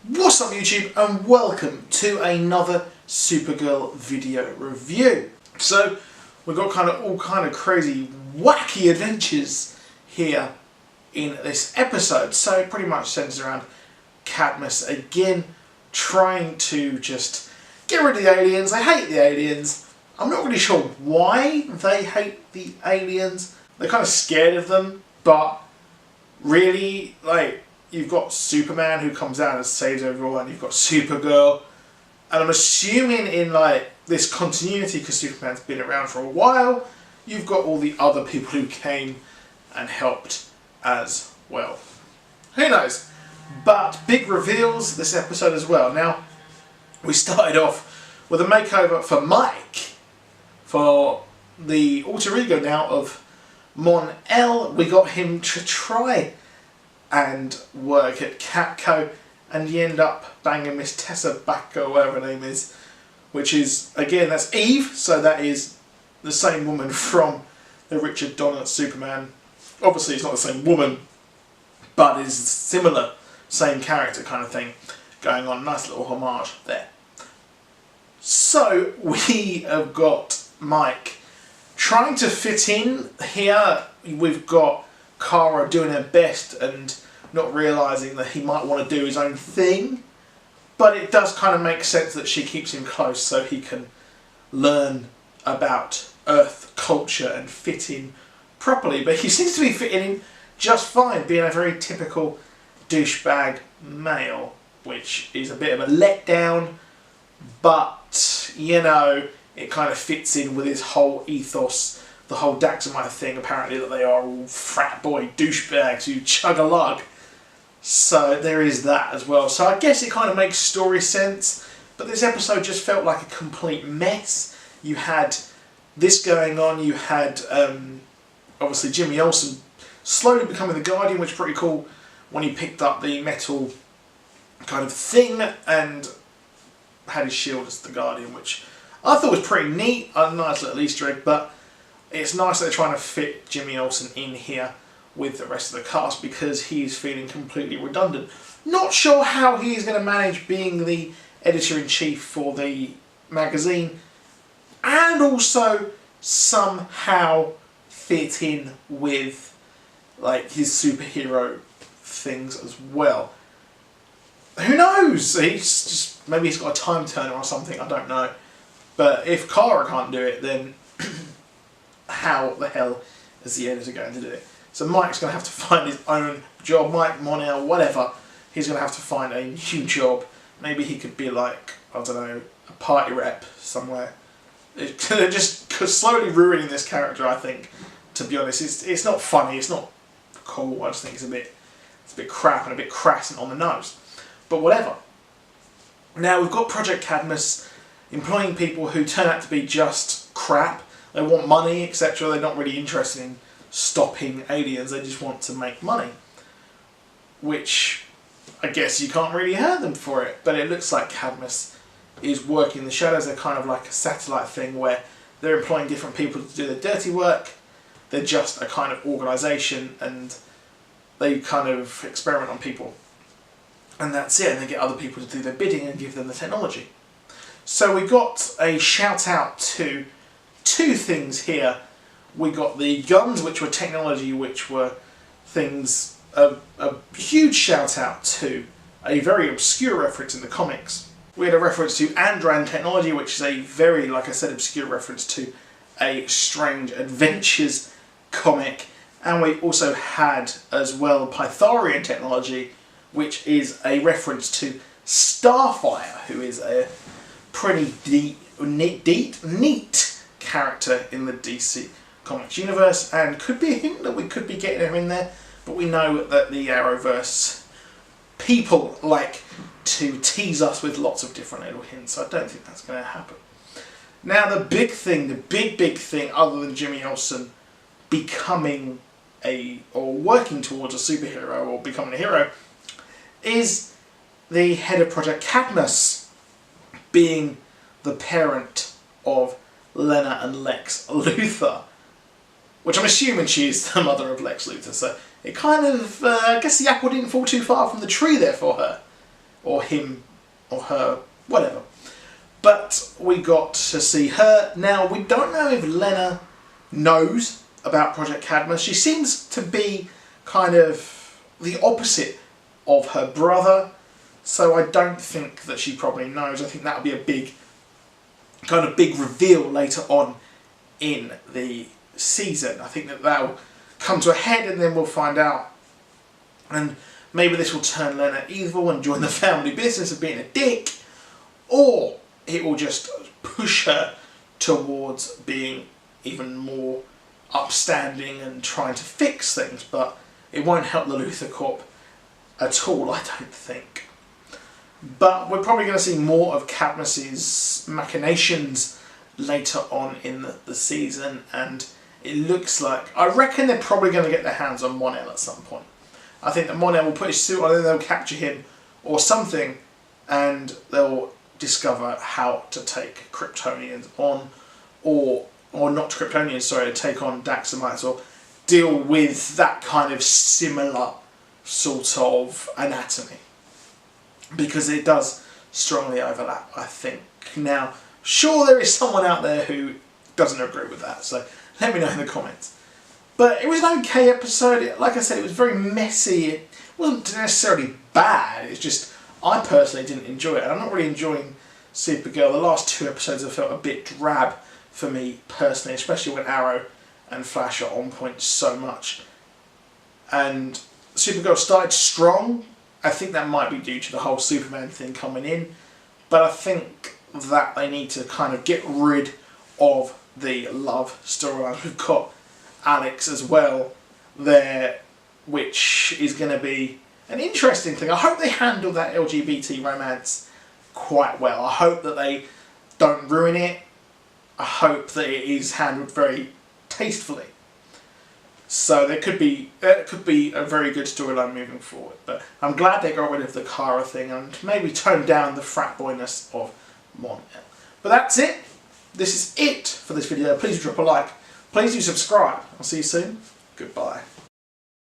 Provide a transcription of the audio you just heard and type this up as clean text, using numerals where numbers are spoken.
What's up YouTube, and welcome to another Supergirl video review. So we've got all kind of crazy wacky adventures here in this episode. So it pretty much centers around Cadmus again trying to just get rid of the aliens. They hate the aliens. I'm not really sure why they hate the aliens. They're kind of scared of them, but really, you've got Superman who comes out and saves everyone, you've got Supergirl, and I'm assuming in this continuity, because Superman's been around for a while, you've got all the other people who came and helped as well. Who knows? But big reveals this episode as well. Now, we started off with a makeover for Mike, for the alter ego now of Mon-El. We got him to try and work at Capco, and you end up banging Miss Tessa Back, or whatever her name is, which is, again, that's Eve, so that is the same woman from the Richard Donner Superman. Obviously it's not the same woman, but it's similar, same character kind of thing going on. Nice little homage there. So we have got Mike trying to fit in here. We've got Kara doing her best and not realising that he might want to do his own thing, but it does kind of make sense that she keeps him close so he can learn about Earth culture and fit in properly. But he seems to be fitting in just fine, being a very typical douchebag male, which is a bit of a letdown, but you know, it kind of fits in with his whole ethos, the whole Daxamite thing, apparently, that they are all frat boy douchebags who chug a lug. So there is that as well. So I guess it kind of makes story sense, but this episode just felt like a complete mess. You had this going on, you had obviously Jimmy Olsen slowly becoming the Guardian, which is pretty cool when he picked up the metal kind of thing and had his shield as the Guardian, which I thought was pretty neat, a nice little Easter egg, but it's nice that they're trying to fit Jimmy Olsen in here with the rest of the cast because he's feeling completely redundant. Not sure how he is going to manage being the editor-in-chief for the magazine and also somehow fit in with his superhero things as well. Who knows? Maybe he's got a time turner or something, I don't know. But if Kara can't do it, then how the hell is the editor going to do it? So Mike's going to have to find his own job. Mike, Mon-El, whatever. He's going to have to find a new job. Maybe he could be I don't know, a party rep somewhere. They're just slowly ruining this character, I think, to be honest. It's not funny, it's not cool. I just think it's a bit crap and a bit crass and on the nose. But whatever. Now we've got Project Cadmus employing people who turn out to be just crap. They want money, etc. They're not really interested in stopping aliens, they just want to make money. Which, I guess you can't really hurt them for it, but it looks like Cadmus is working in the shadows. They're kind of like a satellite thing where they're employing different people to do the dirty work. They're just a kind of organisation and they kind of experiment on people. And that's it, and they get other people to do their bidding and give them the technology. So we got a shout out to two things here. We got the guns, which were technology, which were things, a huge shout out to a very obscure reference in the comics. We had a reference to Andran technology, which is a very, like I said, obscure reference to a Strange Adventures comic. And we also had as well Pytharian technology, which is a reference to Starfire, who is a pretty neat character in the DC Comics universe, and could be a hint that we could be getting her in there, but we know that the Arrowverse people like to tease us with lots of different little hints, so I don't think that's going to happen. Now the big thing, other than Jimmy Olsen becoming or working towards a superhero or becoming a hero, is the head of Project Cadmus being the parent of Lena and Lex Luthor, which I'm assuming she is the mother of Lex Luthor, so it kind of, I guess the apple didn't fall too far from the tree there for her. or him, or her, whatever. But we got to see her. Now, we don't know if Lena knows about Project Cadmus. She seems to be kind of the opposite of her brother, so I don't think that she probably knows. I think that'll be a big reveal later on in the season. I think that'll come to a head and then we'll find out. And maybe this will turn Lena evil and join the family business of being a dick, or it will just push her towards being even more upstanding and trying to fix things, but it won't help the Luthor Corp at all, I don't think. But we're probably going to see more of Cadmus's machinations later on in the season, and it looks like, I reckon they're probably going to get their hands on Mon-El at some point. I think that Mon-El will put his suit on and they'll capture him or something, and they'll discover how to take Kryptonians on, or not Kryptonians, sorry, to take on Daxamites, or deal with that kind of similar sort of anatomy. Because it does strongly overlap, I think. Now, sure, there is someone out there who doesn't agree with that, so let me know in the comments. But it was an okay episode. Like I said, it was very messy. It wasn't necessarily bad, it's just I personally didn't enjoy it. And I'm not really enjoying Supergirl. The last 2 episodes have felt a bit drab for me personally, especially when Arrow and Flash are on point so much. And Supergirl started strong. I think that might be due to the whole Superman thing coming in, but I think that they need to kind of get rid of the love storyline. We've got Alex as well there, which is going to be an interesting thing. I hope they handle that LGBT romance quite well. I hope that they don't ruin it. I hope that it is handled very tastefully. So there could be a very good storyline moving forward. But I'm glad they got rid of the Kara thing and maybe toned down the frat boyness of Mon-El. But that's it. This is it for this video. Please drop a like. Please do subscribe. I'll see you soon. Goodbye.